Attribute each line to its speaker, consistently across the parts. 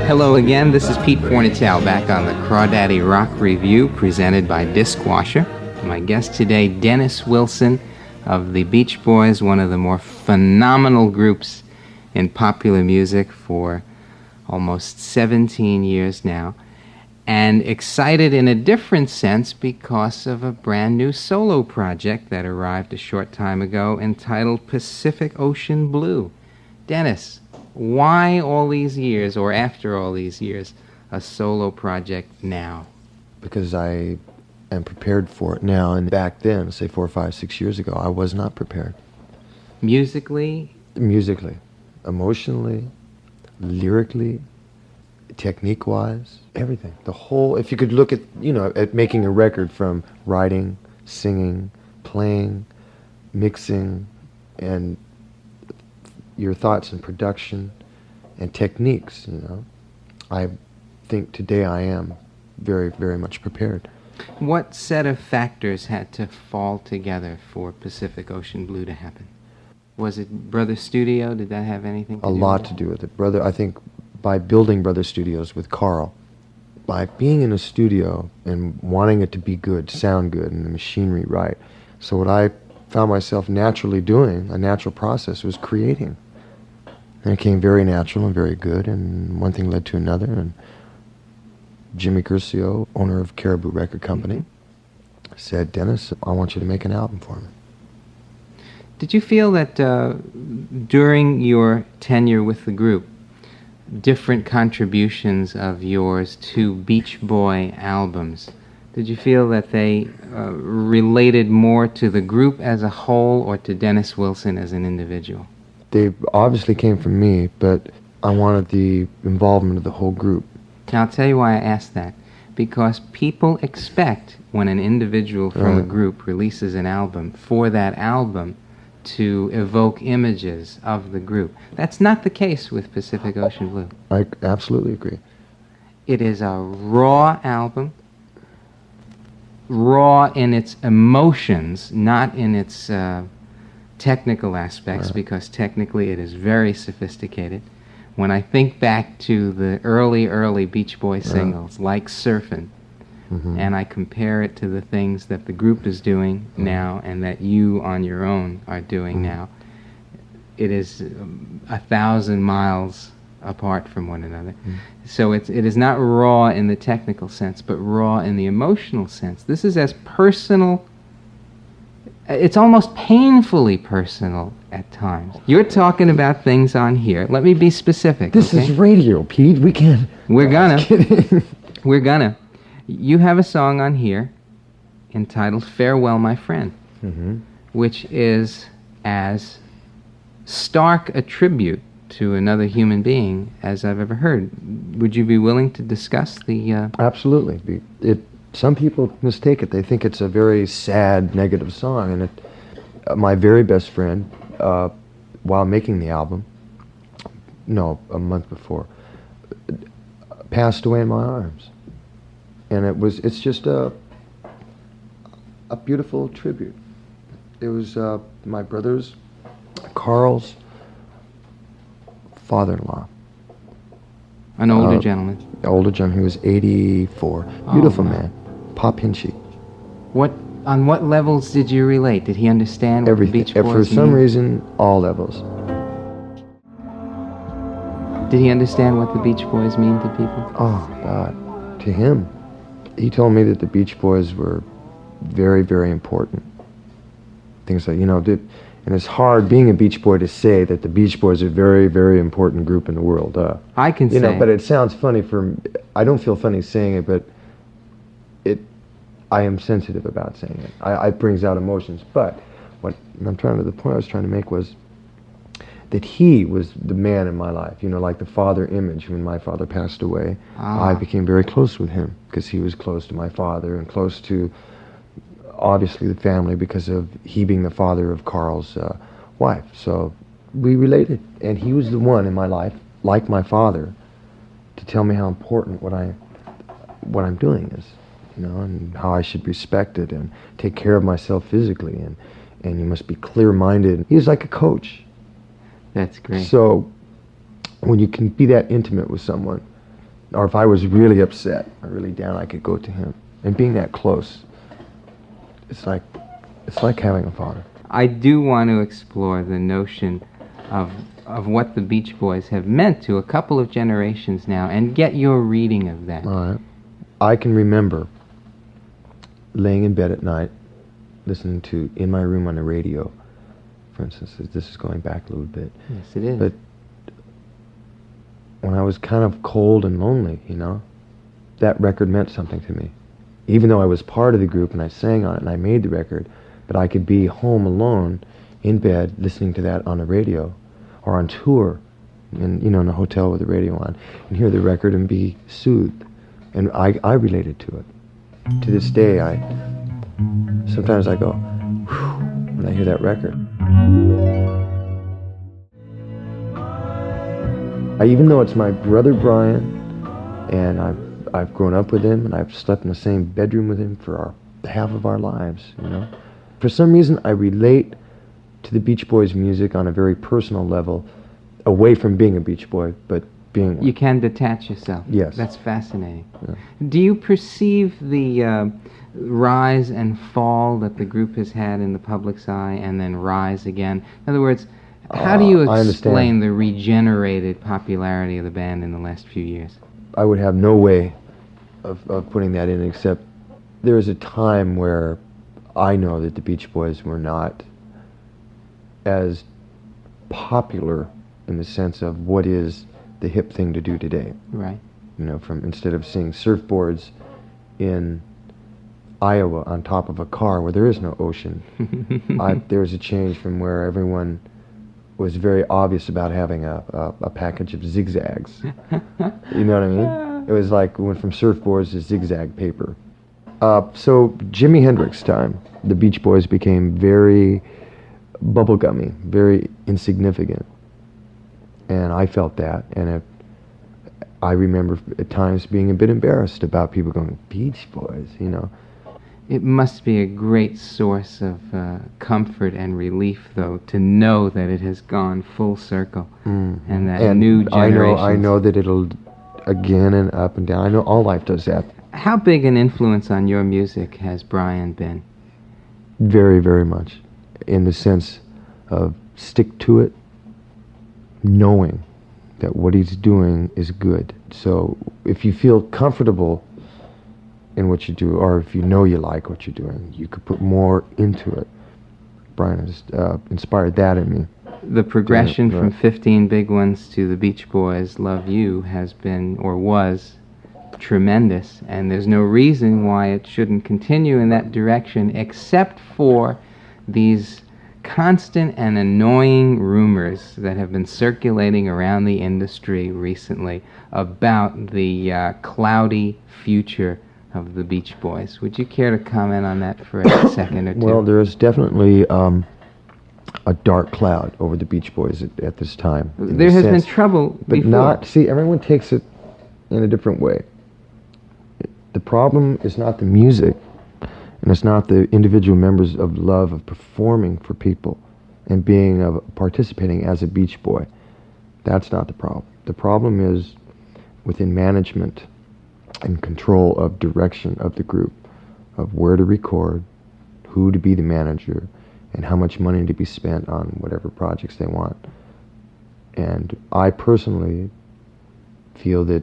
Speaker 1: Hello again, this is Pete Fornatale back on the Crawdaddy Rock Review presented by Diskwasher. My guest today, Dennis Wilson of the Beach Boys, one of the more phenomenal groups in popular music for almost 17 years now, and excited in a different sense because of a brand new solo project that arrived a short time ago entitled Pacific Ocean Blue. Dennis, why all these years, or after all these years, a solo project now?
Speaker 2: Because I am prepared for it now, and back then, say 4, 5, 6 years ago, I was not prepared.
Speaker 1: Musically,
Speaker 2: emotionally, lyrically, technique-wise, everything. The whole, if you could look at, at making a record from writing, singing, playing, mixing, and your thoughts and production and techniques, I think today I am very, very much prepared.
Speaker 1: What set of factors had to fall together for Pacific Ocean Blue to happen? Was it Brother Studio? Did that have anything to do with it?
Speaker 2: A lot to do with it. Brother, I think by building Brother Studios with Carl, by being in a studio and wanting it to be good, sound good, and the machinery right. So what I found myself naturally doing, a natural process, was creating. And it came very natural and very good, and one thing led to another, and Jimmy Curcio, owner of Caribou Record Company, said, "Dennis, I want you to make an album for me."
Speaker 1: Did you feel that during your tenure with the group, different contributions of yours to Beach Boy albums, did you feel that they related more to the group as a whole or to Dennis Wilson as an individual?
Speaker 2: They obviously came from me, but I wanted the involvement of the whole group.
Speaker 1: Now, I'll tell you why I asked that. Because people expect when an individual from a group releases an album, for that album to evoke images of the group. That's not the case with Pacific Ocean Blue.
Speaker 2: I absolutely agree.
Speaker 1: It is a raw album, raw in its emotions, not in its technical aspects, because technically it is very sophisticated. When I think back to the early Beach Boy singles, like Surfin', and I compare it to the things that the group is doing now and that you on your own are doing now, it is 1,000 miles apart from one another. So it is not raw in the technical sense, but raw in the emotional sense. This is as personal, it's almost painfully personal at times. You're talking about things on here. Let me be specific.
Speaker 2: This is radio, Pete. We can't.
Speaker 1: We're gonna. We're gonna. You have a song on here entitled Farewell, My Friend, which is as stark a tribute to another human being as I've ever heard. Would you be willing to discuss the...
Speaker 2: Absolutely. Some people mistake it. They think it's a very sad, negative song. And my very best friend, while making the album, a month before, passed away in my arms. And it's just a beautiful tribute. It was my brother's, Carl's father-in-law.
Speaker 1: An older gentleman.
Speaker 2: Older gentleman. He was 84. Beautiful man. Pop Hinsche.
Speaker 1: On what levels did you relate? Did he understand what the Beach Boys
Speaker 2: For some reason, all levels.
Speaker 1: Did he understand what the Beach Boys mean to people?
Speaker 2: Oh, God. To him. He told me that the Beach Boys were very, very important. Things like, and it's hard being a Beach Boy to say that the Beach Boys are a very, very important group in the world.
Speaker 1: I can say
Speaker 2: but it sounds funny I don't feel funny saying it, but I am sensitive about saying it. It brings out emotions. But the point I was trying to make was that he was the man in my life, like the father image. When my father passed away, I became very close with him because he was close to my father and close to, obviously, the family because of he being the father of Carl's wife. So we related, and he was the one in my life, like my father, to tell me how important what I'm doing is, and how I should respect it and take care of myself physically, and you must be clear-minded. He was like a coach.
Speaker 1: That's great.
Speaker 2: So when you can be that intimate with someone, or if I was really upset or really down, I could go to him. And being that close, it's like having a father.
Speaker 1: I do want to explore the notion of what the Beach Boys have meant to a couple of generations now, and get your reading of that.
Speaker 2: All right. I can remember laying in bed at night, listening to In My Room on the radio, for instance. This is going back a little bit.
Speaker 1: Yes, it is.
Speaker 2: But when I was kind of cold and lonely, that record meant something to me. Even though I was part of the group and I sang on it and I made the record, but I could be home alone in bed listening to that on the radio or on tour in a hotel with the radio on and hear the record and be soothed. And I related to it. To this day, sometimes I go, whew, when I hear that record. Even though it's my brother Brian, and I've grown up with him, and I've slept in the same bedroom with him for half of our lives, For some reason, I relate to the Beach Boys' music on a very personal level, away from being a Beach Boy, but being one.
Speaker 1: You can detach yourself.
Speaker 2: Yes.
Speaker 1: That's fascinating.
Speaker 2: Yeah.
Speaker 1: Do you perceive the rise and fall that the group has had in the public's eye, and then rise again? In other words, how do you explain the regenerated popularity of the band in the last few years?
Speaker 2: I would have no way of putting that in, except there was a time where I know that the Beach Boys were not as popular in the sense of what is the hip thing to do today.
Speaker 1: Right.
Speaker 2: From instead of seeing surfboards in Iowa on top of a car where there is no ocean, there was a change from where everyone was very obvious about having a package of zigzags. You know what I mean? It was like we went from surfboards to zigzag paper. So Jimi Hendrix time, the Beach Boys became very bubblegummy, very insignificant. And I felt that, and I remember at times being a bit embarrassed about people going, Beach Boys,
Speaker 1: It must be a great source of comfort and relief, though, to know that it has gone full circle, and that new generations...
Speaker 2: I know that it'll again and up and down. I know all life does that.
Speaker 1: How big an influence on your music has Brian been?
Speaker 2: Very, very much, in the sense of stick to it, knowing that what he's doing is good. So if you feel comfortable in what you do, or if you know you like what you're doing, you could put more into it. Brian has inspired that in me.
Speaker 1: The progression from 15 Big Ones to the Beach Boys' Love You has been, or was, tremendous, and there's no reason why it shouldn't continue in that direction, except for these constant and annoying rumors that have been circulating around the industry recently about the cloudy future of the Beach Boys. Would you care to comment on that for a second or two?
Speaker 2: Well, there is definitely a dark cloud over the Beach Boys at this time.
Speaker 1: There has been trouble
Speaker 2: but
Speaker 1: before.
Speaker 2: Everyone takes it in a different way. The problem is not the music, and it's not the individual members of love of performing for people and participating as a Beach Boy. That's not the problem. The problem is within management and control of direction of the group, of where to record, who to be the manager, and how much money to be spent on whatever projects they want. And I personally feel that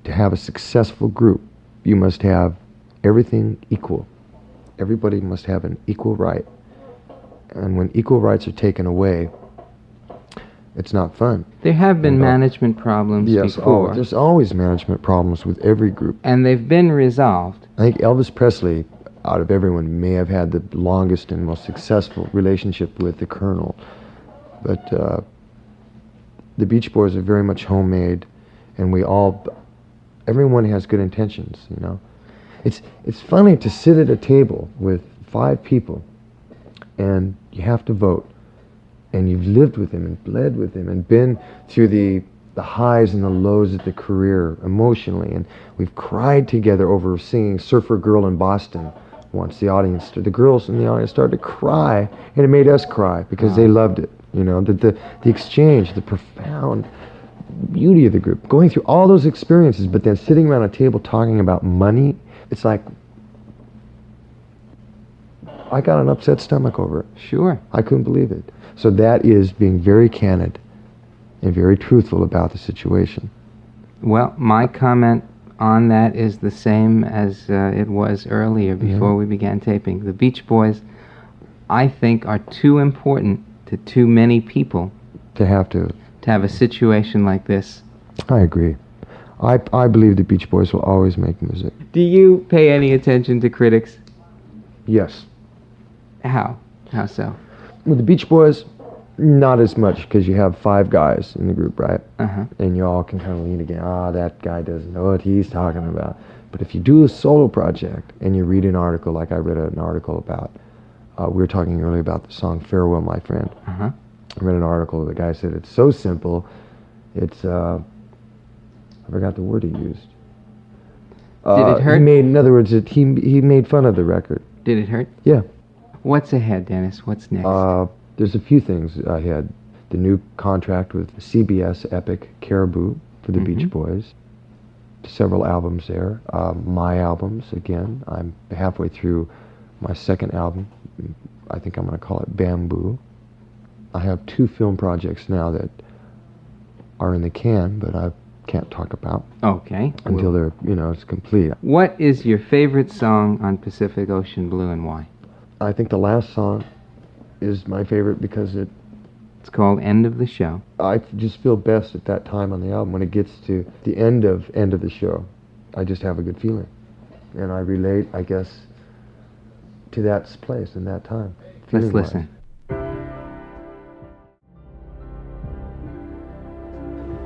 Speaker 2: to have a successful group, you must have everything equal. Everybody must have an equal right. And when equal rights are taken away, it's not fun.
Speaker 1: There have been management problems before.
Speaker 2: Yes, there's always management problems with every group.
Speaker 1: And they've been resolved.
Speaker 2: I think Elvis Presley, out of everyone, may have had the longest and most successful relationship with the Colonel. But the Beach Boys are very much homemade, and everyone has good intentions, It's funny to sit at a table with 5 people, and you have to vote, and you've lived with him and bled with him and been through the highs and the lows of the career emotionally, and we've cried together over singing Surfer Girl in Boston once. The girls in the audience started to cry, and it made us cry because they loved it. The exchange, the profound beauty of the group. Going through all those experiences, but then sitting around a table talking about money, it's like I got an upset stomach over it.
Speaker 1: Sure.
Speaker 2: I couldn't believe it. So that is being very candid and very truthful about the situation.
Speaker 1: Well, my comment on that is the same as it was earlier before we began taping. The Beach Boys, I think, are too important to too many people
Speaker 2: to have
Speaker 1: a situation like this.
Speaker 2: I agree. I believe the Beach Boys will always make music.
Speaker 1: Do you pay any attention to critics?
Speaker 2: Yes.
Speaker 1: How? How so?
Speaker 2: With the Beach Boys, not as much, because you have 5 guys in the group, right?
Speaker 1: Uh-huh.
Speaker 2: And you all can kind of lean again, that guy doesn't know what he's talking about. But if you do a solo project and you read an article, like I read an article about, we were talking earlier about the song Farewell, My Friend.
Speaker 1: Uh-huh.
Speaker 2: I read an article, the guy said it's so simple, it's, I forgot the word he used.
Speaker 1: Did it hurt?
Speaker 2: In other words, he made fun of the record.
Speaker 1: Did it hurt?
Speaker 2: Yeah.
Speaker 1: What's ahead, Dennis? What's next?
Speaker 2: There's a few things ahead. The new contract with CBS Epic Caribou for the Beach Boys. Several albums there. My albums, again. I'm halfway through my second album. I think I'm going to call it Bambu. I have 2 film projects now that are in the can, but I can't talk about.
Speaker 1: Okay.
Speaker 2: Until they're, it's complete.
Speaker 1: What is your favorite song on Pacific Ocean Blue and why?
Speaker 2: I think the last song is my favorite because
Speaker 1: it's called End of the Show.
Speaker 2: I just feel best at that time on the album. When it gets to the end of the show, I just have a good feeling. And I relate, I guess, to that place and that time.
Speaker 1: Let's listen.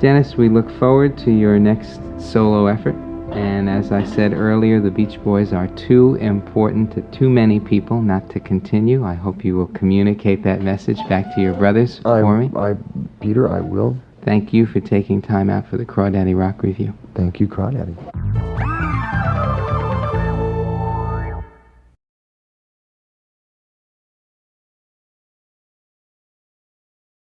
Speaker 1: Dennis, we look forward to your next solo effort. And as I said earlier, the Beach Boys are too important to too many people not to continue. I hope you will communicate that message back to your brothers for me.
Speaker 2: Peter, I will.
Speaker 1: Thank you for taking time out for the Crawdaddy Rock Review.
Speaker 2: Thank you, Crawdaddy.